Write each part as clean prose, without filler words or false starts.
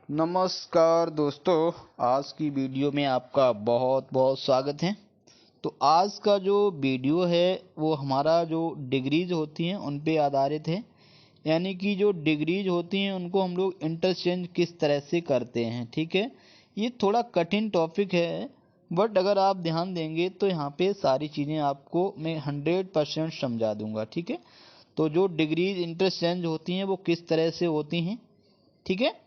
नमस्कार दोस्तों, आज की वीडियो में आपका बहुत बहुत स्वागत है। तो आज का जो वीडियो है वो हमारा जो डिग्रीज होती हैं उन पे आधारित है। यानी कि जो डिग्रीज होती हैं उनको हम लोग इंटरचेंज किस तरह से करते हैं। ठीक है, ये थोड़ा कठिन टॉपिक है, बट अगर आप ध्यान देंगे तो यहाँ पे सारी चीज़ें आपको मैं 100% समझा दूंगा। ठीक है, तो जो डिग्रीज इंटरचेंज होती हैं वो किस तरह से होती हैं। ठीक है,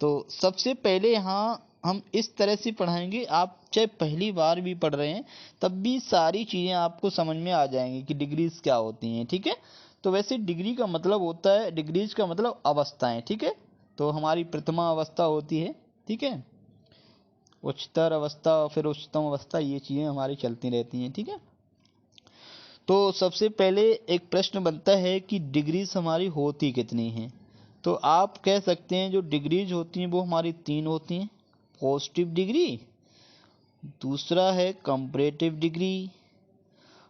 तो सबसे पहले यहाँ हम इस तरह से पढ़ाएंगे, आप चाहे पहली बार भी पढ़ रहे हैं तब भी सारी चीज़ें आपको समझ में आ जाएंगी कि डिग्रीज क्या होती हैं। ठीक है, तो वैसे डिग्री का मतलब होता है, डिग्रीज का मतलब अवस्थाएं। ठीक है, तो हमारी प्रथमा अवस्था होती है, ठीक है, उच्चतर अवस्था और फिर उच्चतम अवस्था, ये चीज़ें हमारी चलती रहती हैं। ठीक है, तो सबसे पहले एक प्रश्न बनता है कि डिग्रीज हमारी होती कितनी हैं। तो आप कह सकते हैं जो डिग्रीज होती हैं वो हमारी तीन होती हैं। पॉजिटिव डिग्री, दूसरा है कंपैरेटिव डिग्री,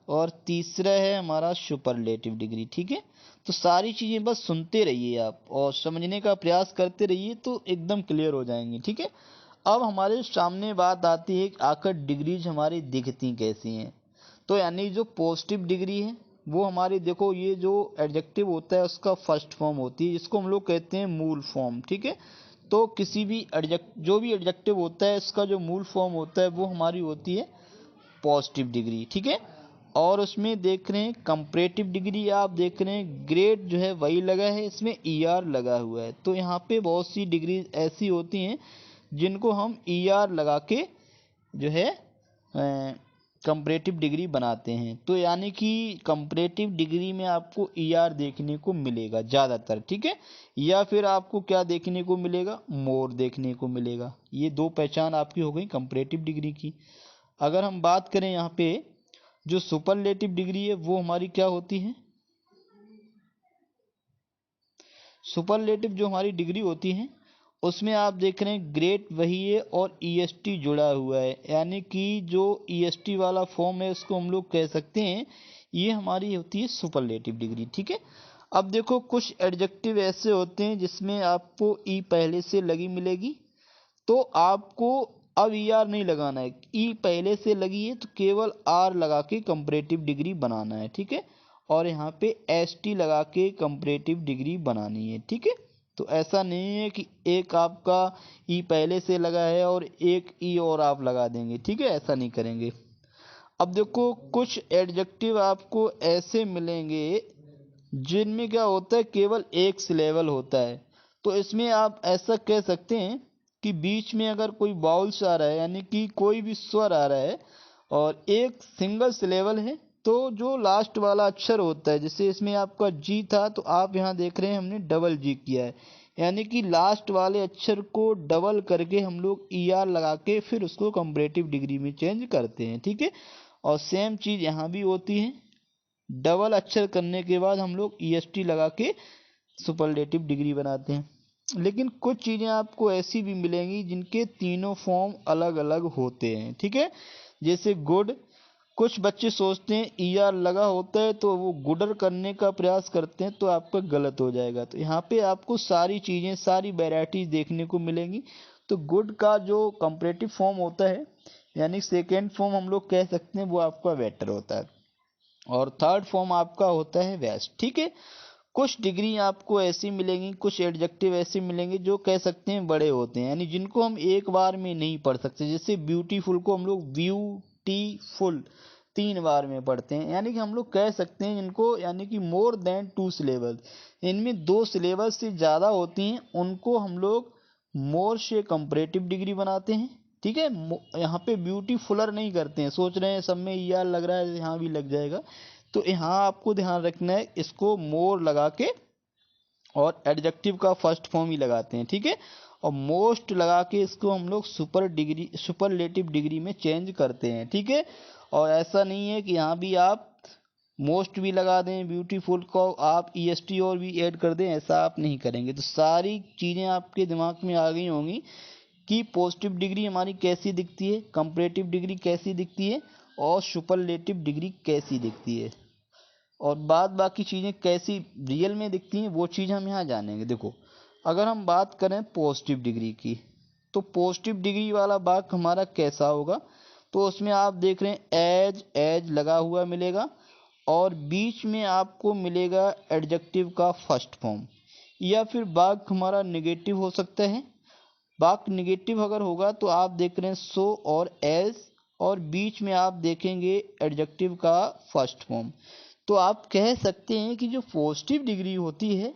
और तीसरा है हमारा सुपरलेटिव डिग्री। ठीक है, तो सारी चीज़ें बस सुनते रहिए आप और समझने का प्रयास करते रहिए तो एकदम क्लियर हो जाएंगी। ठीक है, अब हमारे सामने बात आती है कि आखिर डिग्रीज हमारी दिखती कैसी हैं। तो यानी जो पॉजिटिव डिग्री है वो हमारी, देखो ये जो एडजेक्टिव होता है उसका फर्स्ट फॉर्म होती है, जिसको हम लोग कहते हैं मूल फॉर्म। ठीक है, तो किसी भी जो भी एडजेक्टिव होता है इसका जो मूल फॉर्म होता है वो हमारी होती है पॉजिटिव डिग्री। ठीक है, और उसमें देख रहे हैं कंपैरेटिव डिग्री, आप देख रहे हैं ग्रेड जो है वही लगा है, इसमें ईआर लगा हुआ है। तो यहाँ पे बहुत सी डिग्री ऐसी होती हैं जिनको हम ईआर लगा के जो है कंपैरेटिव डिग्री बनाते हैं। तो यानी कि कंपैरेटिव डिग्री में आपको ईआर देखने को मिलेगा ज़्यादातर। ठीक है, या फिर आपको क्या देखने को मिलेगा, मोर देखने को मिलेगा। ये दो पहचान आपकी हो गई कंपैरेटिव डिग्री की। अगर हम बात करें यहाँ पे जो सुपरलेटिव डिग्री है वो हमारी क्या होती है। सुपरलेटिव जो हमारी डिग्री होती है उसमें आप देख रहे हैं ग्रेड वही है और ईएसटी जुड़ा हुआ है, यानी कि जो ईएसटी वाला फॉर्म है उसको हम लोग कह सकते हैं ये हमारी होती है सुपरलेटिव डिग्री। ठीक है, अब देखो कुछ एडजेक्टिव ऐसे होते हैं जिसमें आपको ई पहले से लगी मिलेगी, तो आपको अब ई आर नहीं लगाना है, ई पहले से लगी है तो केवल आर लगा के कंपैरेटिव डिग्री बनाना है। ठीक है, और यहाँ पे एस टी लगा के कंपैरेटिव डिग्री बनानी है। ठीक है, तो ऐसा नहीं है कि एक आपका ई पहले से लगा है और एक ई और आप लगा देंगे। ठीक है, ऐसा नहीं करेंगे। अब देखो कुछ एडजेक्टिव आपको ऐसे मिलेंगे जिनमें क्या होता है केवल एक सिलेबल होता है। तो इसमें आप ऐसा कह सकते हैं कि बीच में अगर कोई बाउल्स आ रहा है, यानी कि कोई भी स्वर आ रहा है और एक सिंगल सिलेबल है, तो जो लास्ट वाला अक्षर होता है, जैसे इसमें आपका जी था तो आप यहाँ देख रहे हैं हमने डबल जी किया है, यानी कि लास्ट वाले अक्षर को डबल करके हम लोग ई आर लगा के फिर उसको कंपैरेटिव डिग्री में चेंज करते हैं। ठीक है, और सेम चीज़ यहाँ भी होती है, डबल अक्षर करने के बाद हम लोग ईएसटी लगा के सुपरलेटिव डिग्री बनाते हैं। लेकिन कुछ चीज़ें आपको ऐसी भी मिलेंगी जिनके तीनों फॉर्म अलग अलग होते हैं। ठीक है, जैसे गुड, कुछ बच्चे सोचते हैं ई आर लगा होता है तो वो गुडर करने का प्रयास करते हैं तो आपका गलत हो जाएगा। तो यहाँ पे आपको सारी चीज़ें, सारी वेराइटीज देखने को मिलेंगी। तो गुड का जो कंपैरेटिव फॉर्म होता है, यानी सेकेंड फॉर्म हम लोग कह सकते हैं, वो आपका बेटर होता है, और थर्ड फॉर्म आपका होता है वेस्ट। ठीक है, कुछ डिग्री आपको ऐसी मिलेंगी, कुछ एडजेक्टिव ऐसे मिलेंगे जो कह सकते हैं बड़े होते हैं, यानी जिनको हम एक बार में नहीं पढ़ सकते। जैसे ब्यूटीफुल को हम लोग ब्यूटीफुल 3 बार में पढ़ते हैं, यानी कि हम लोग कह सकते हैं इनको, यानी कि मोर देन 2 सिलेबल, इनमें 2 सिलेबल से ज़्यादा होती हैं, उनको हम लोग मोर से कंपैरेटिव डिग्री बनाते हैं। ठीक है, यहाँ पे ब्यूटीफुलर नहीं करते हैं, सोच रहे हैं सब में ई आर लग रहा है यहाँ भी लग जाएगा, तो यहाँ आपको ध्यान रखना है, इसको मोर लगा के और एडजेक्टिव का फर्स्ट फॉर्म ही लगाते हैं। ठीक है, और मोस्ट लगा के इसको हम लोग सुपरलेटिव डिग्री में चेंज करते हैं। ठीक है, और ऐसा नहीं है कि यहाँ भी आप मोस्ट भी लगा दें, ब्यूटीफुल को आप ईएसटी और भी ऐड कर दें, ऐसा आप नहीं करेंगे। तो सारी चीज़ें आपके दिमाग में आ गई होंगी कि पॉजिटिव डिग्री हमारी कैसी दिखती है, कंपैरेटिव डिग्री कैसी दिखती है, और सुपरलेटिव डिग्री कैसी दिखती है, और बाद बाकी चीज़ें कैसी रियल में दिखती हैं वो चीज़ हम यहाँ जानेंगे। देखो अगर हम बात करें पॉजिटिव डिग्री की, तो पॉजिटिव डिग्री वाला वाक्य हमारा कैसा होगा, तो उसमें आप देख रहे हैं एज एज लगा हुआ मिलेगा और बीच में आपको मिलेगा एडजेक्टिव का फर्स्ट फॉर्म। या फिर वाक्य हमारा नेगेटिव हो सकता है। वाक्य नेगेटिव अगर होगा तो आप देख रहे हैं सो और एज, और बीच में आप देखेंगे एडजेक्टिव का फर्स्ट फॉर्म। तो आप कह सकते हैं कि जो पॉजिटिव डिग्री होती है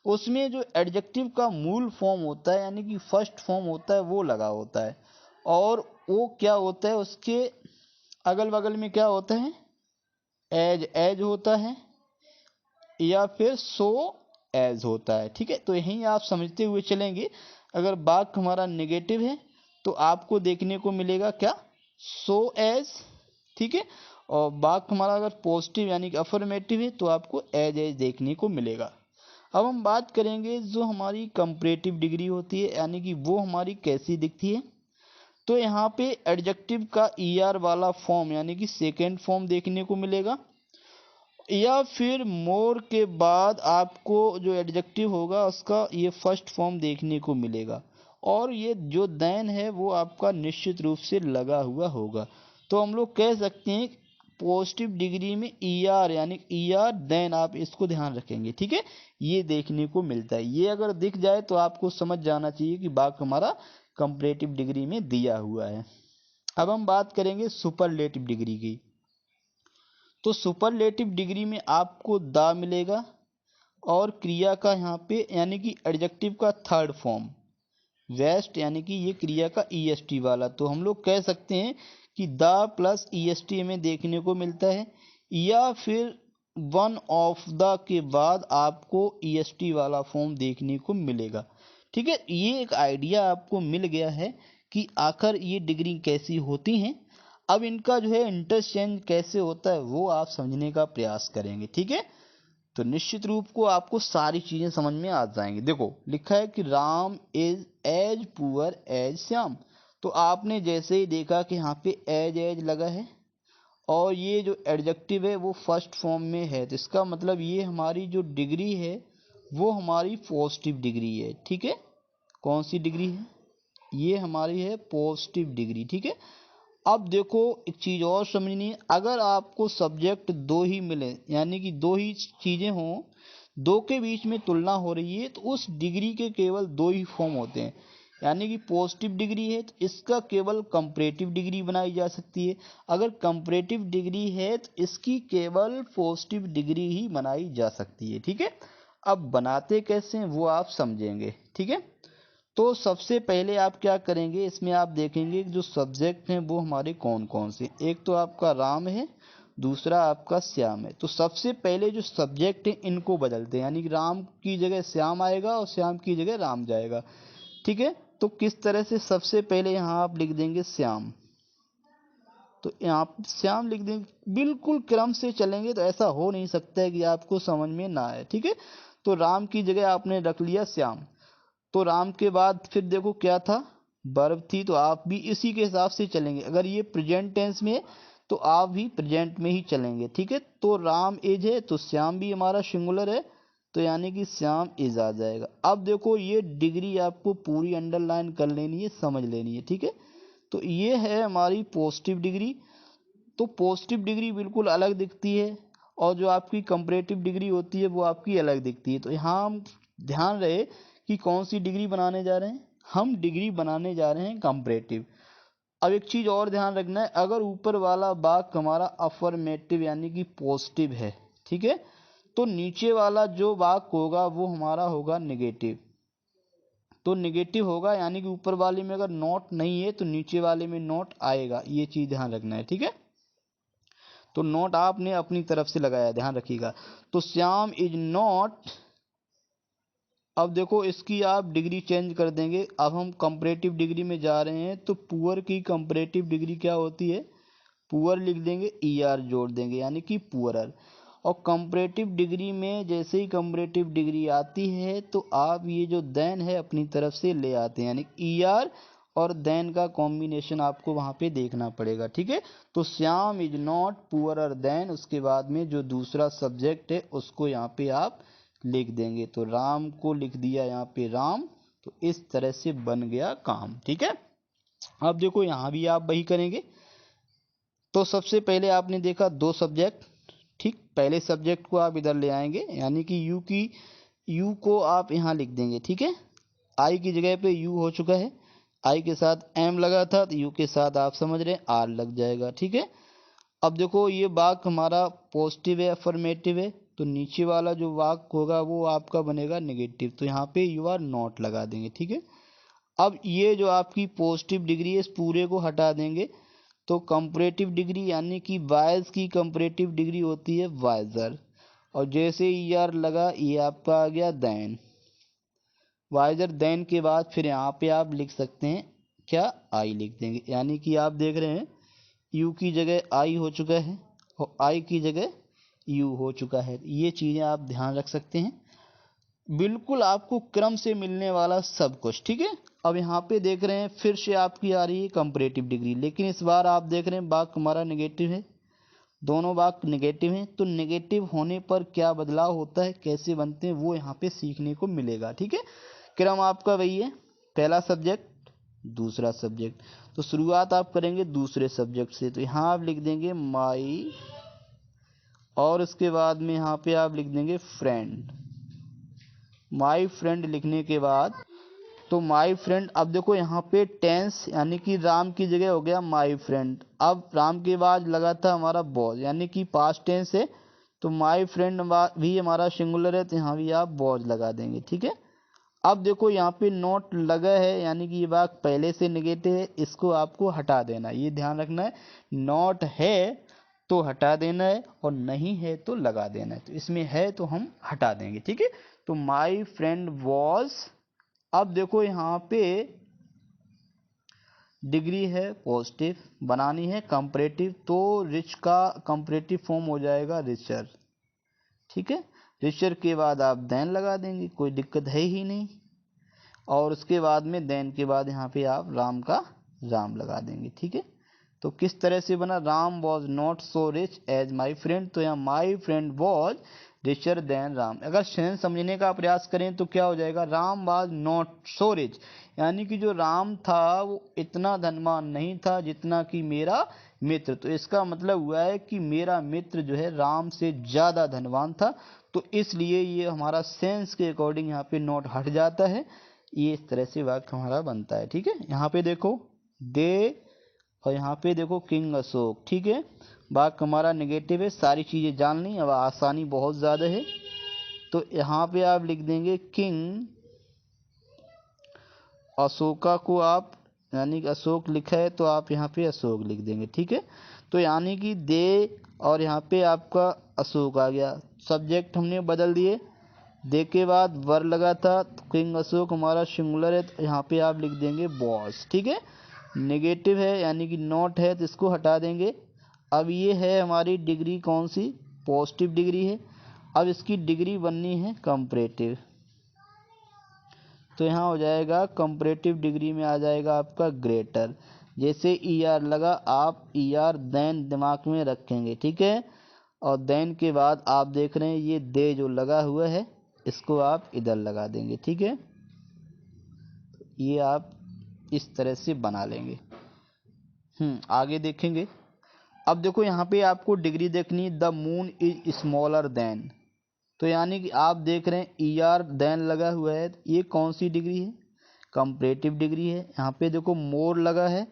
उसमें जो एडजेक्टिव का मूल फॉर्म होता है यानी कि फर्स्ट फॉर्म होता है वो लगा होता है, और वो क्या होता है उसके अगल बगल में क्या होता है, एज एज होता है या फिर सो एज होता है। ठीक है, तो यहीं आप समझते हुए चलेंगे। अगर वाक्य हमारा नेगेटिव है तो आपको देखने को मिलेगा क्या, सो एज। ठीक है, और वाक्य हमारा अगर पॉजिटिव यानी कि अफर्मेटिव है तो आपको एज एज देखने को मिलेगा। अब हम बात करेंगे जो हमारी कंपैरेटिव डिग्री होती है यानी कि वो हमारी कैसी दिखती है। तो यहाँ पे एडजेक्टिव का ईआर वाला फॉर्म यानी कि सेकेंड फॉर्म देखने को मिलेगा, या फिर मोर के बाद आपको जो एडजेक्टिव होगा उसका ये फर्स्ट फॉर्म देखने को मिलेगा, और ये जो देन है वो आपका निश्चित रूप से लगा हुआ होगा। तो हम लोग कह सकते हैं पॉजिटिव डिग्री में ईआर यानी ईआर देन, आप इसको ध्यान रखेंगे। ठीक है, ये देखने को मिलता है। ये अगर दिख जाए तो आपको समझ जाना चाहिए कि वाक्य हमारा कंपैरेटिव डिग्री में दिया हुआ है। अब हम बात करेंगे सुपरलेटिव डिग्री की। तो सुपरलेटिव डिग्री में आपको द मिलेगा और क्रिया का यहाँ पे यानी कि एडजेक्टिव का थर्ड फॉर्म वेस्ट यानी कि ये क्रिया का ईएसटी वाला। तो हम लोग कह सकते हैं कि द प्लस ईएसटी में देखने को मिलता है, या फिर वन ऑफ द के बाद आपको ईएसटी वाला फॉर्म देखने को मिलेगा। ठीक है, ये एक आइडिया आपको मिल गया है कि आखिर ये डिग्री कैसी होती हैं। अब इनका जो है इंटरचेंज कैसे होता है वो आप समझने का प्रयास करेंगे। ठीक है, तो निश्चित रूप को आपको सारी चीजें समझ में आ जाएंगी। देखो लिखा है कि Ram is as poor as Shyam. तो आपने जैसे ही देखा कि यहाँ पे एज एज लगा है और ये जो एडजेक्टिव है वो फर्स्ट फॉर्म में है, तो इसका मतलब ये हमारी जो डिग्री है वो हमारी पॉजिटिव डिग्री है। ठीक है, कौन सी डिग्री है, ये हमारी है पॉजिटिव डिग्री। ठीक है, अब देखो एक चीज और समझनी है, अगर आपको सब्जेक्ट दो ही मिले यानी कि दो ही चीजें हों, दो के बीच में तुलना हो रही है, तो उस डिग्री के केवल दो ही फॉर्म होते हैं। यानी कि पॉजिटिव डिग्री है तो इसका केवल कंपैरेटिव डिग्री बनाई जा सकती है, अगर कंपैरेटिव डिग्री है तो इसकी केवल पॉजिटिव डिग्री ही बनाई जा सकती है। ठीक है, अब बनाते कैसे हैं वो आप समझेंगे। ठीक है, तो सबसे पहले आप क्या करेंगे, इसमें आप देखेंगे कि जो सब्जेक्ट हैं वो हमारे कौन कौन से। एक तो आपका राम है, दूसरा आपका श्याम है। तो सबसे पहले जो सब्जेक्ट है इनको बदलते हैं, यानी कि राम की जगह श्याम आएगा और श्याम की जगह राम जाएगा। ठीक है, तो किस तरह से, सबसे पहले यहाँ आप लिख देंगे श्याम, तो यहाँ श्याम लिख देंगे। बिल्कुल क्रम से चलेंगे तो ऐसा हो नहीं सकता है कि आपको समझ में ना आए। ठीक है, तो राम की जगह आपने रख लिया श्याम। तो राम के बाद फिर देखो क्या था, वर्ब थी, तो आप भी इसी के हिसाब से चलेंगे। अगर ये प्रेजेंट टेंस में है तो आप भी प्रेजेंट में ही चलेंगे। ठीक है, तो राम इज है तो श्याम भी हमारा सिंगुलर है, तो यानी कि श्याम इज आ जाएगा। अब देखो ये डिग्री आपको पूरी अंडरलाइन कर लेनी है, समझ लेनी है। ठीक है, तो ये है हमारी पॉजिटिव डिग्री। तो पॉजिटिव डिग्री बिल्कुल अलग दिखती है और जो आपकी कंपैरेटिव डिग्री होती है वो आपकी अलग दिखती है। तो यहाँ हम ध्यान रहे कि कौन सी डिग्री बनाने जा रहे हैं, हम डिग्री बनाने जा रहे हैं कंपैरेटिव। अब एक चीज और ध्यान रखना है, अगर ऊपर वाला वाक्य हमारा अफर्मेटिव यानी कि पॉजिटिव है, ठीक है, तो नीचे वाला जो वाक्य होगा वो हमारा होगा नेगेटिव। तो नेगेटिव होगा यानी कि ऊपर वाले में अगर नॉट नहीं है तो नीचे वाले में नॉट आएगा, ये चीज ध्यान रखना है। ठीक है, तो नोट आपने अपनी तरफ से लगाया, ध्यान रखिएगा। तो श्याम इज नॉट, अब देखो इसकी आप डिग्री चेंज कर देंगे। अब हम कंपैरेटिव डिग्री में जा रहे हैं, तो पुअर की कंपैरेटिव डिग्री क्या होती है, पुअर लिख देंगे, ईआर जोड़ देंगे यानी कि पुअरर। और कंपैरेटिव डिग्री में जैसे ही कंपैरेटिव डिग्री आती है तो आप ये जो देन है अपनी तरफ से ले आते हैं, यानी ईआर और देन का कॉम्बिनेशन आपको वहां पे देखना पड़ेगा। ठीक है, तो Shyam is not poorer than, उसके बाद में जो दूसरा सब्जेक्ट है उसको यहाँ पे आप लिख देंगे। तो राम को लिख दिया यहाँ पे राम। तो इस तरह से बन गया काम। ठीक है, अब देखो यहाँ भी आप वही करेंगे। तो सबसे पहले आपने देखा दो सब्जेक्ट, ठीक, पहले सब्जेक्ट को आप इधर ले आएंगे, यानी कि यू को आप यहाँ लिख देंगे। ठीक है, आई की जगह पे यू हो चुका है, आई के साथ एम लगा था तो यू के साथ आप समझ रहे हैं आर लग जाएगा। ठीक है, अब देखो ये वाक्य हमारा पॉजिटिव है, अफर्मेटिव है, तो नीचे वाला जो वाक्य होगा वो आपका बनेगा नेगेटिव, तो यहाँ पे यू आर नॉट लगा देंगे। ठीक है, अब ये जो आपकी पॉजिटिव डिग्री है इस पूरे को हटा देंगे। तो कंपैरेटिव डिग्री यानी कि वाइज की कंपैरेटिव डिग्री होती है वाइजर, और जैसे ई आर लगा ये आपका आ गया देन, वाइजर देन के बाद फिर यहाँ पे आप लिख सकते हैं क्या, आई लिख देंगे, यानी कि आप देख रहे हैं यू की जगह आई हो चुका है और आई की जगह यू हो चुका है। ये चीज़ें आप ध्यान रख सकते हैं, बिल्कुल आपको क्रम से मिलने वाला सब कुछ। ठीक है, अब यहाँ पे देख रहे हैं फिर से आपकी आ रही है कंपैरेटिव डिग्री, लेकिन इस बार आप देख रहे हैं वाक्य हमारा नेगेटिव है, दोनों वाक्य नेगेटिव हैं। तो नेगेटिव होने पर क्या बदलाव होता है, कैसे बनते हैं, वो यहाँ पे सीखने को मिलेगा। ठीक है, क्रम आपका वही है, पहला सब्जेक्ट दूसरा सब्जेक्ट। तो शुरुआत आप करेंगे दूसरे सब्जेक्ट से, तो यहाँ आप लिख देंगे माई, और उसके बाद में यहाँ पे आप लिख देंगे फ्रेंड। माई फ्रेंड लिखने के बाद तो माई फ्रेंड, अब देखो यहाँ पे टेंस यानी कि राम की जगह हो गया माई फ्रेंड। अब राम के बाद लगा था हमारा बॉज, यानी कि पास्ट टेंस है, तो माई फ्रेंड भी हमारा सिंगुलर है, तो यहाँ भी आप बॉज लगा देंगे। ठीक है, अब देखो यहाँ पे नॉट लगा है, यानी कि ये वाक्य पहले से नेगेटिव है, इसको आपको हटा देना है, ये ध्यान रखना है। नॉट है तो हटा देना है और नहीं है तो लगा देना है, तो इसमें है तो हम हटा देंगे। ठीक है, तो माई फ्रेंड वॉज, अब देखो यहाँ पे डिग्री है पॉजिटिव, बनानी है कंपैरेटिव, तो रिच का कंपैरेटिव फॉर्म हो जाएगा रिचर। ठीक है, रिचर के बाद आप देन लगा देंगे, कोई दिक्कत है ही नहीं, और उसके बाद में देन के बाद यहाँ पे आप राम का राम लगा देंगे। ठीक है, तो किस तरह से बना, Ram was not so rich as my friend, तो यहाँ my friend was richer than Ram. अगर सेंस समझने का प्रयास करें तो क्या हो जाएगा, Ram was not so rich, यानी कि जो राम था वो इतना धनवान नहीं था जितना कि मेरा मित्र। तो इसका मतलब हुआ है कि मेरा मित्र जो है राम से ज़्यादा धनवान था, तो इसलिए ये हमारा सेंस के अकॉर्डिंग यहाँ पे नॉट हट जाता है। ये इस तरह से वाक्य हमारा बनता है। ठीक है, यहाँ पे देखो दे, और यहाँ पे देखो किंग अशोक। ठीक है, वाक्य हमारा नेगेटिव है, सारी चीज़ें जान ली, अब आसानी बहुत ज़्यादा है। तो यहाँ पे आप लिख देंगे किंग अशोका को आप, यानी कि अशोक लिखा है तो आप यहाँ पे अशोक लिख देंगे। ठीक है, तो यानी कि दे और यहाँ पे आपका अशोक आ गया, सब्जेक्ट हमने बदल दिए, दे के बाद वर लगा था, तो किंग अशोक हमारा सिंगुलर है, तो यहाँ पे आप लिख देंगे बॉस। ठीक है, नेगेटिव है यानी कि नॉट है तो इसको हटा देंगे। अब ये है हमारी डिग्री कौन सी, पॉजिटिव डिग्री है, अब इसकी डिग्री बननी है कंपैरेटिव, तो यहाँ हो जाएगा कंपैरेटिव डिग्री में आ जाएगा आपका ग्रेटर। जैसे ई आर लगा आप ई आर देन दिमाग में रखेंगे। ठीक है, और देन के बाद आप देख रहे हैं ये दे जो लगा हुआ है इसको आप इधर लगा देंगे। ठीक है, ये आप इस तरह से बना लेंगे। आगे देखेंगे। अब देखो यहाँ पे आपको डिग्री देखनी है, the moon is smaller than, तो यानी कि आप देख रहे हैं ई आर देन लगा हुआ है, ये कौन सी डिग्री है, कंपैरेटिव डिग्री है। यहाँ पे देखो मोर लगा है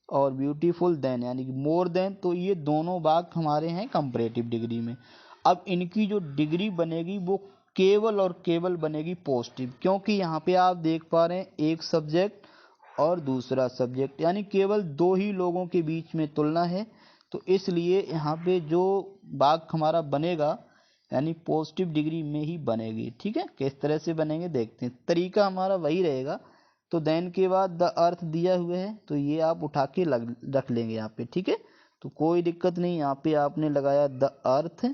और ब्यूटीफुल देन यानी कि मोर देन, तो ये दोनों वाक्य हमारे हैं कंपैरेटिव डिग्री में। अब इनकी जो डिग्री बनेगी वो केवल और केवल बनेगी पॉजिटिव, क्योंकि यहाँ पे आप देख पा रहे हैं एक सब्जेक्ट और दूसरा सब्जेक्ट, यानी केवल दो ही लोगों के बीच में तुलना है, तो इसलिए यहाँ पे जो वाक्य हमारा बनेगा यानी पॉजिटिव डिग्री में ही बनेगी। ठीक है, किस तरह से बनेंगे देखते हैं, तरीका हमारा वही रहेगा। तो देन के बाद द अर्थ दिया हुआ है तो ये आप उठा के रख लेंगे यहाँ पे। ठीक है, तो कोई दिक्कत नहीं, यहाँ पे आपने लगाया द अर्थ।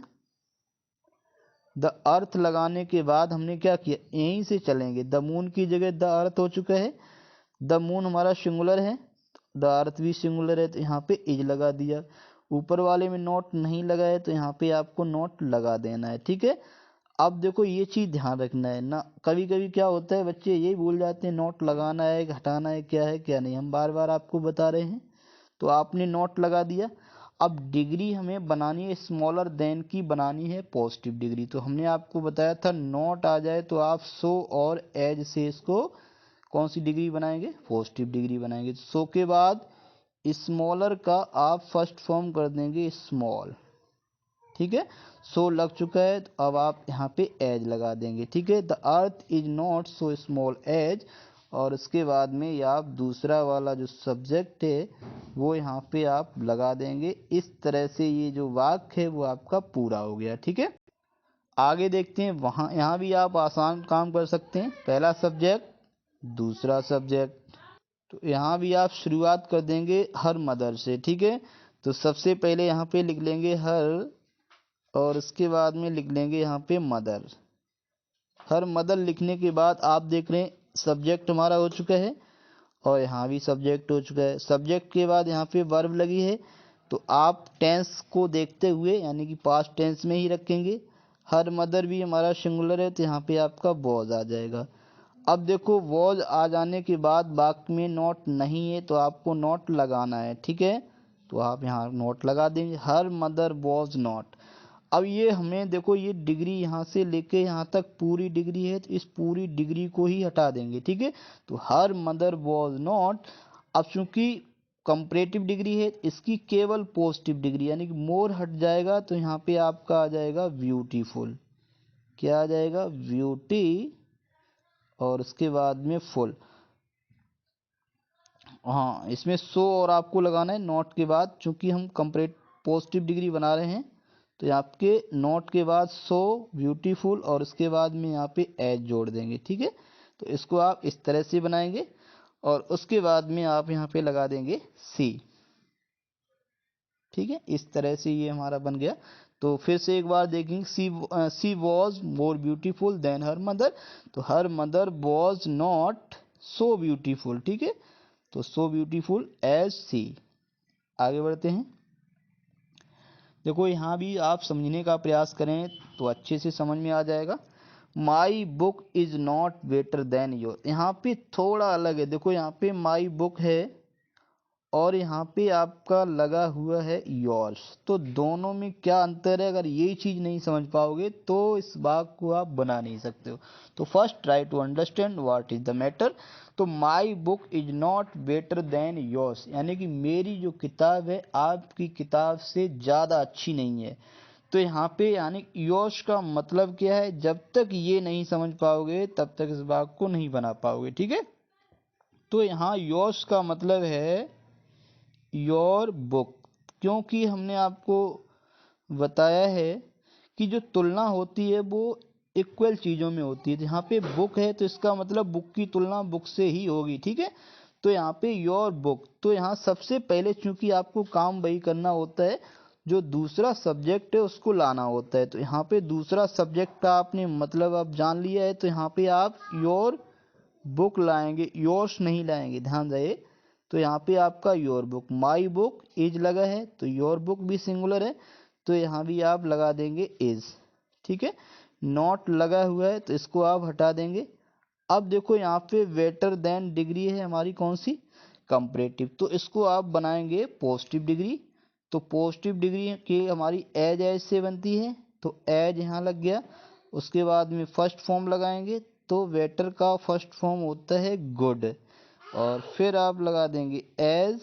द अर्थ लगाने के बाद हमने क्या किया, यहीं से चलेंगे, द मून की जगह द अर्थ हो चुका है, द मून हमारा सिंगुलर है, द अर्थ भी सिंगुलर है, तो यहाँ पे इज लगा दिया। ऊपर वाले में नोट नहीं लगाए तो यहाँ पे आपको नोट लगा देना है। ठीक है, अब देखो ये चीज़ ध्यान रखना है ना, कभी कभी क्या होता है बच्चे यही भूल जाते हैं नॉट लगाना है हटाना है क्या नहीं, हम बार बार आपको बता रहे हैं। तो आपने नॉट लगा दिया। अब डिग्री हमें बनानी है स्मॉलर देन की, बनानी है पॉजिटिव डिग्री। तो हमने आपको बताया था नॉट आ जाए तो आप सो और एज से इसको कौन सी डिग्री बनाएंगे, पॉजिटिव डिग्री बनाएंगे। सो के बाद स्मॉलर का आप फर्स्ट फॉर्म कर देंगे स्मॉल, ठीक है। सो लग चुका है, तो अब आप यहाँ पे एज लगा देंगे, ठीक है। The earth is not so small as, और उसके बाद में ये आप दूसरा वाला जो सब्जेक्ट है वो यहाँ पे आप लगा देंगे। इस तरह से ये जो वाक्य है वो आपका पूरा हो गया, ठीक है। आगे देखते हैं, वहाँ यहाँ भी आप आसान काम कर सकते हैं। पहला सब्जेक्ट, दूसरा सब्जेक्ट, तो यहाँ भी आप शुरुआत कर देंगे हर मदर से, ठीक है। तो सबसे पहले यहाँ पे लिख लेंगे हर, और उसके बाद में लिख लेंगे यहाँ पे मदर। हर मदर लिखने के बाद आप देख रहे हैं सब्जेक्ट हमारा हो चुका है, और यहाँ भी सब्जेक्ट हो चुका है। सब्जेक्ट के बाद यहाँ पे वर्ब लगी है, तो आप टेंस को देखते हुए यानी कि पास्ट टेंस में ही रखेंगे। हर मदर भी हमारा सिंगुलर है, तो यहाँ पे आपका वॉज आ जाएगा। अब देखो वॉज आ जाने के बाद वाक्य में नॉट नहीं है, तो आपको नॉट लगाना है, ठीक है। तो आप यहाँ नॉट लगा देंगे, हर मदर वॉज नॉट। अब ये हमें देखो ये डिग्री यहाँ से लेके यहाँ तक पूरी डिग्री है, तो इस पूरी डिग्री को ही हटा देंगे, ठीक है। तो हर मदर वॉज नॉट, अब चूंकि कंपैरेटिव डिग्री है इसकी केवल पॉजिटिव डिग्री यानी कि मोर हट जाएगा, तो यहाँ पे आपका आ जाएगा ब्यूटीफुल। क्या आ जाएगा, ब्यूटी, और उसके बाद में फुल। हाँ, इसमें सो और आपको लगाना है नॉट के बाद, चूंकि हम कंपैरेट पॉजिटिव डिग्री बना रहे हैं, तो आपके नॉट के बाद सो, ब्यूटीफुल, और उसके बाद में यहाँ पे एज जोड़ देंगे, ठीक है। तो इसको आप इस तरह से बनाएंगे, और उसके बाद में आप यहाँ पे लगा देंगे सी, ठीक है। इस तरह से ये हमारा बन गया। तो फिर से एक बार देखेंगे, she was more beautiful than her mother, तो her mother was not so beautiful, ठीक है। तो सो ब्यूटीफुल एज सी। आगे बढ़ते हैं। देखो यहाँ भी आप समझने का प्रयास करें तो अच्छे से समझ में आ जाएगा। माई book is not better then your, यहाँ पे थोड़ा अलग है। देखो यहाँ पे माई बुक है और यहाँ पे आपका लगा हुआ है योर्स, तो दोनों में क्या अंतर है, अगर ये चीज़ नहीं समझ पाओगे तो इस वाक्य को आप बना नहीं सकते हो। तो first try to understand what is the matter. तो my book is not better than yours, यानी कि मेरी जो किताब है आपकी किताब से ज़्यादा अच्छी नहीं है। तो यहाँ पे यानी योर्स का मतलब क्या है, जब तक ये नहीं समझ पाओगे तब तक इस वाक्य को नहीं बना पाओगे, ठीक है। तो यहाँ योर्स का मतलब है योर बुक, क्योंकि हमने आपको बताया है कि जो तुलना होती है वो इक्वल चीज़ों में होती है। यहाँ पे बुक है तो इसका मतलब बुक की तुलना बुक से ही होगी, ठीक है। तो यहाँ पे योर बुक, तो यहाँ सबसे पहले चूंकि आपको काम वही करना होता है, जो दूसरा सब्जेक्ट है उसको लाना होता है। तो यहाँ पे दूसरा सब्जेक्ट का आपने मतलब आप जान लिया है, तो यहाँ पे आप योर बुक लाएंगे, योर्स नहीं लाएंगे, ध्यान रहे। तो यहाँ पे आपका your book, my book is लगा है तो योर बुक भी सिंगुलर है, तो यहाँ भी आप लगा देंगे इज, ठीक है। नॉट लगा हुआ है तो इसको आप हटा देंगे। अब देखो यहाँ पे बेटर देन डिग्री है हमारी कौन सी, कंपैरेटिव, तो इसको आप बनाएंगे पॉजिटिव डिग्री। तो पॉजिटिव डिग्री की हमारी एज से बनती है, तो एज यहाँ लग गया। उसके बाद में फर्स्ट फॉर्म लगाएंगे, तो बेटर का फर्स्ट फॉर्म होता है गुड, और फिर आप लगा देंगे एज।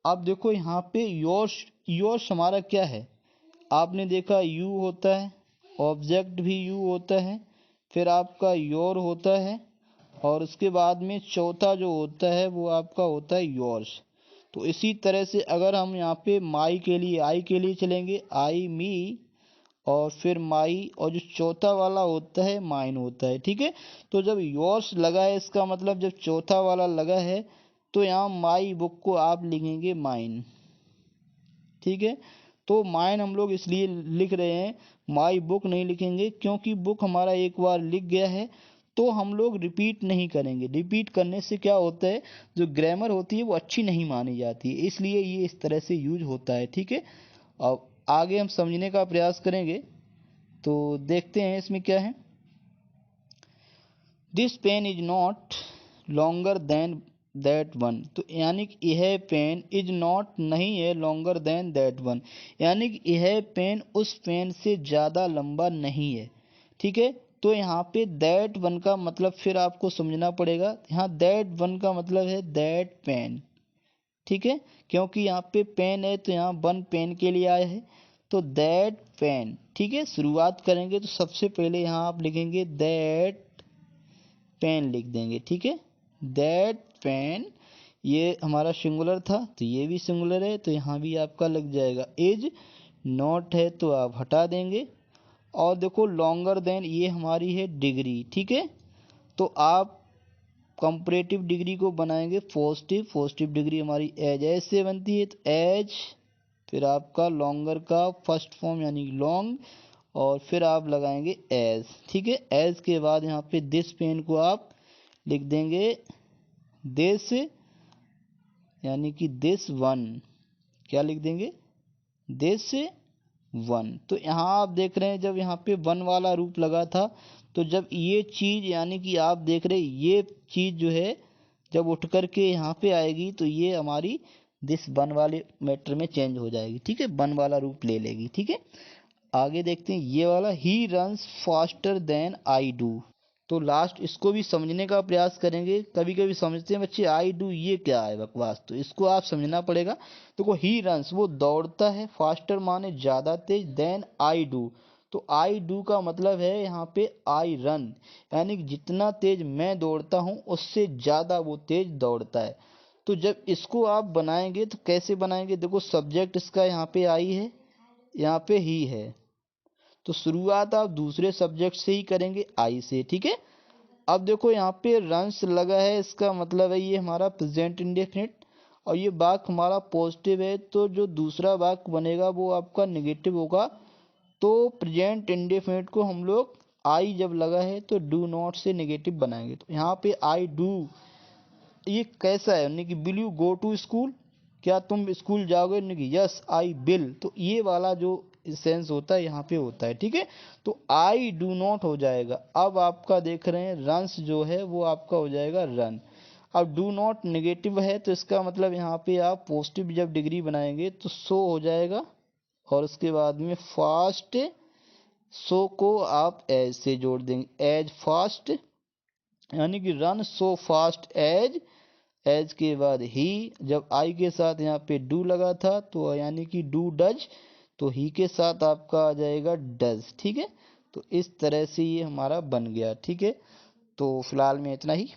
अब देखो यहाँ पे योर्स, योर्स हमारा क्या है, आपने देखा यू होता है, ऑब्जेक्ट भी यू होता है, फिर आपका योर होता है, और उसके बाद में चौथा जो होता है वो आपका होता है योर्स। तो इसी तरह से अगर हम यहाँ पे माई के लिए, आई के लिए चलेंगे, आई मी, और फिर माई, और जो चौथा वाला होता है माइन होता है, ठीक है। तो जब योर्स लगा है इसका मतलब जब चौथा वाला लगा है, तो यहाँ माई बुक को आप लिखेंगे माइन, ठीक है। तो माइन हम लोग इसलिए लिख रहे हैं, माई बुक नहीं लिखेंगे, क्योंकि बुक हमारा एक बार लिख गया है, तो हम लोग रिपीट नहीं करेंगे। रिपीट करने से क्या होता है, जो ग्रामर होती है वो अच्छी नहीं मानी जाती है, इसलिए ये इस तरह से यूज होता है, ठीक है। अब आगे हम समझने का प्रयास करेंगे। तो देखते हैं इसमें क्या है। This pen is not longer than that one, तो यानी कि यह पेन इज नॉट नहीं है लॉन्गर देन दैट वन, यानी कि यह पेन उस पेन से ज़्यादा लंबा नहीं है। ठीक है, तो यहाँ पे दैट वन का मतलब फिर आपको समझना पड़ेगा। यहाँ दैट वन का मतलब है दैट पेन। ठीक है, क्योंकि यहाँ पे पेन है तो यहाँ वन पेन के लिए आया है, तो दैट पेन। ठीक है, शुरुआत करेंगे तो सबसे पहले यहाँ आप लिखेंगे दैट पेन लिख देंगे। ठीक है, दैट पेन, ये हमारा सिंगुलर था तो ये भी सिंगुलर है, तो यहाँ भी आपका लग जाएगा। इज नॉट है तो आप हटा देंगे। और देखो लॉन्गर देन, ये हमारी है डिग्री। ठीक है, तो आप कंपैरेटिव डिग्री को बनाएंगे पॉजिटिव। पॉजिटिव डिग्री हमारी एज से बनती है, तो एज, फिर आपका लॉन्गर का फर्स्ट फॉर्म यानी लॉन्ग, और फिर आप लगाएंगे एज। ठीक है, एज के बाद यहाँ पे दिस पेन को आप लिख देंगे दिस, यानी कि दिस वन। क्या लिख देंगे? This one. तो यहाँ आप देख रहे हैं जब यहाँ पे वन वाला रूप लगा था, तो जब ये चीज़ यानी कि आप देख रहे ये चीज़ जो है जब उठ कर के यहाँ पे आएगी तो ये हमारी दिस वन वाले मैटर में चेंज हो जाएगी। ठीक है, वन वाला रूप ले लेगी। ठीक है, आगे देखते हैं ये वाला, he runs faster than I do. तो लास्ट इसको भी समझने का प्रयास करेंगे। कभी कभी समझते हैं बच्चे आई डू ये क्या है बकवास, तो इसको आप समझना पड़ेगा। तो ही रन्स वो दौड़ता है, फास्टर माने ज़्यादा तेज, देन आई डू, तो आई डू का मतलब है यहाँ पे आई रन, यानी कि जितना तेज मैं दौड़ता हूँ उससे ज़्यादा वो तेज दौड़ता है। तो जब इसको आप बनाएंगे तो कैसे बनाएंगे? देखो सब्जेक्ट इसका यहाँ पे आई है, यहाँ पे ही है, तो शुरुआत आप दूसरे सब्जेक्ट से ही करेंगे, आई से। ठीक है, अब देखो यहाँ पे रन्स लगा है, इसका मतलब है ये हमारा प्रेजेंट इंडेफिनिट, और ये वाक्य हमारा पॉजिटिव है, तो जो दूसरा वाक्य बनेगा वो आपका नेगेटिव होगा। तो प्रेजेंट इंडेफिनिट को हम लोग आई जब लगा है तो डू नॉट से नेगेटिव बनाएंगे। तो यहाँ पे आई डू ये कैसा है, यानी कि will you go to school, क्या तुम स्कूल जाओगे, यानी कि यस आई विल, तो ये वाला जो सेंस होता है यहाँ पे होता है। ठीक है, तो आई डू नॉट हो जाएगा। अब आपका देख रहे हैं रन्स जो है वो आपका हो जाएगा रन। अब डू नॉट नेगेटिव है तो इसका मतलब यहाँ पे आप पॉजिटिव जब डिग्री बनाएंगे तो सो हो जाएगा, और उसके बाद में फास्ट, सो को आप एज से जोड़ देंगे, एज फास्ट, यानी कि run so fast as, as के बाद ही, जब आई के साथ यहाँ पे डू लगा था तो यानी कि डू डज, तो ही के साथ आपका आ जाएगा डज। ठीक है, तो इस तरह से ये हमारा बन गया। ठीक है, तो फिलहाल में इतना ही।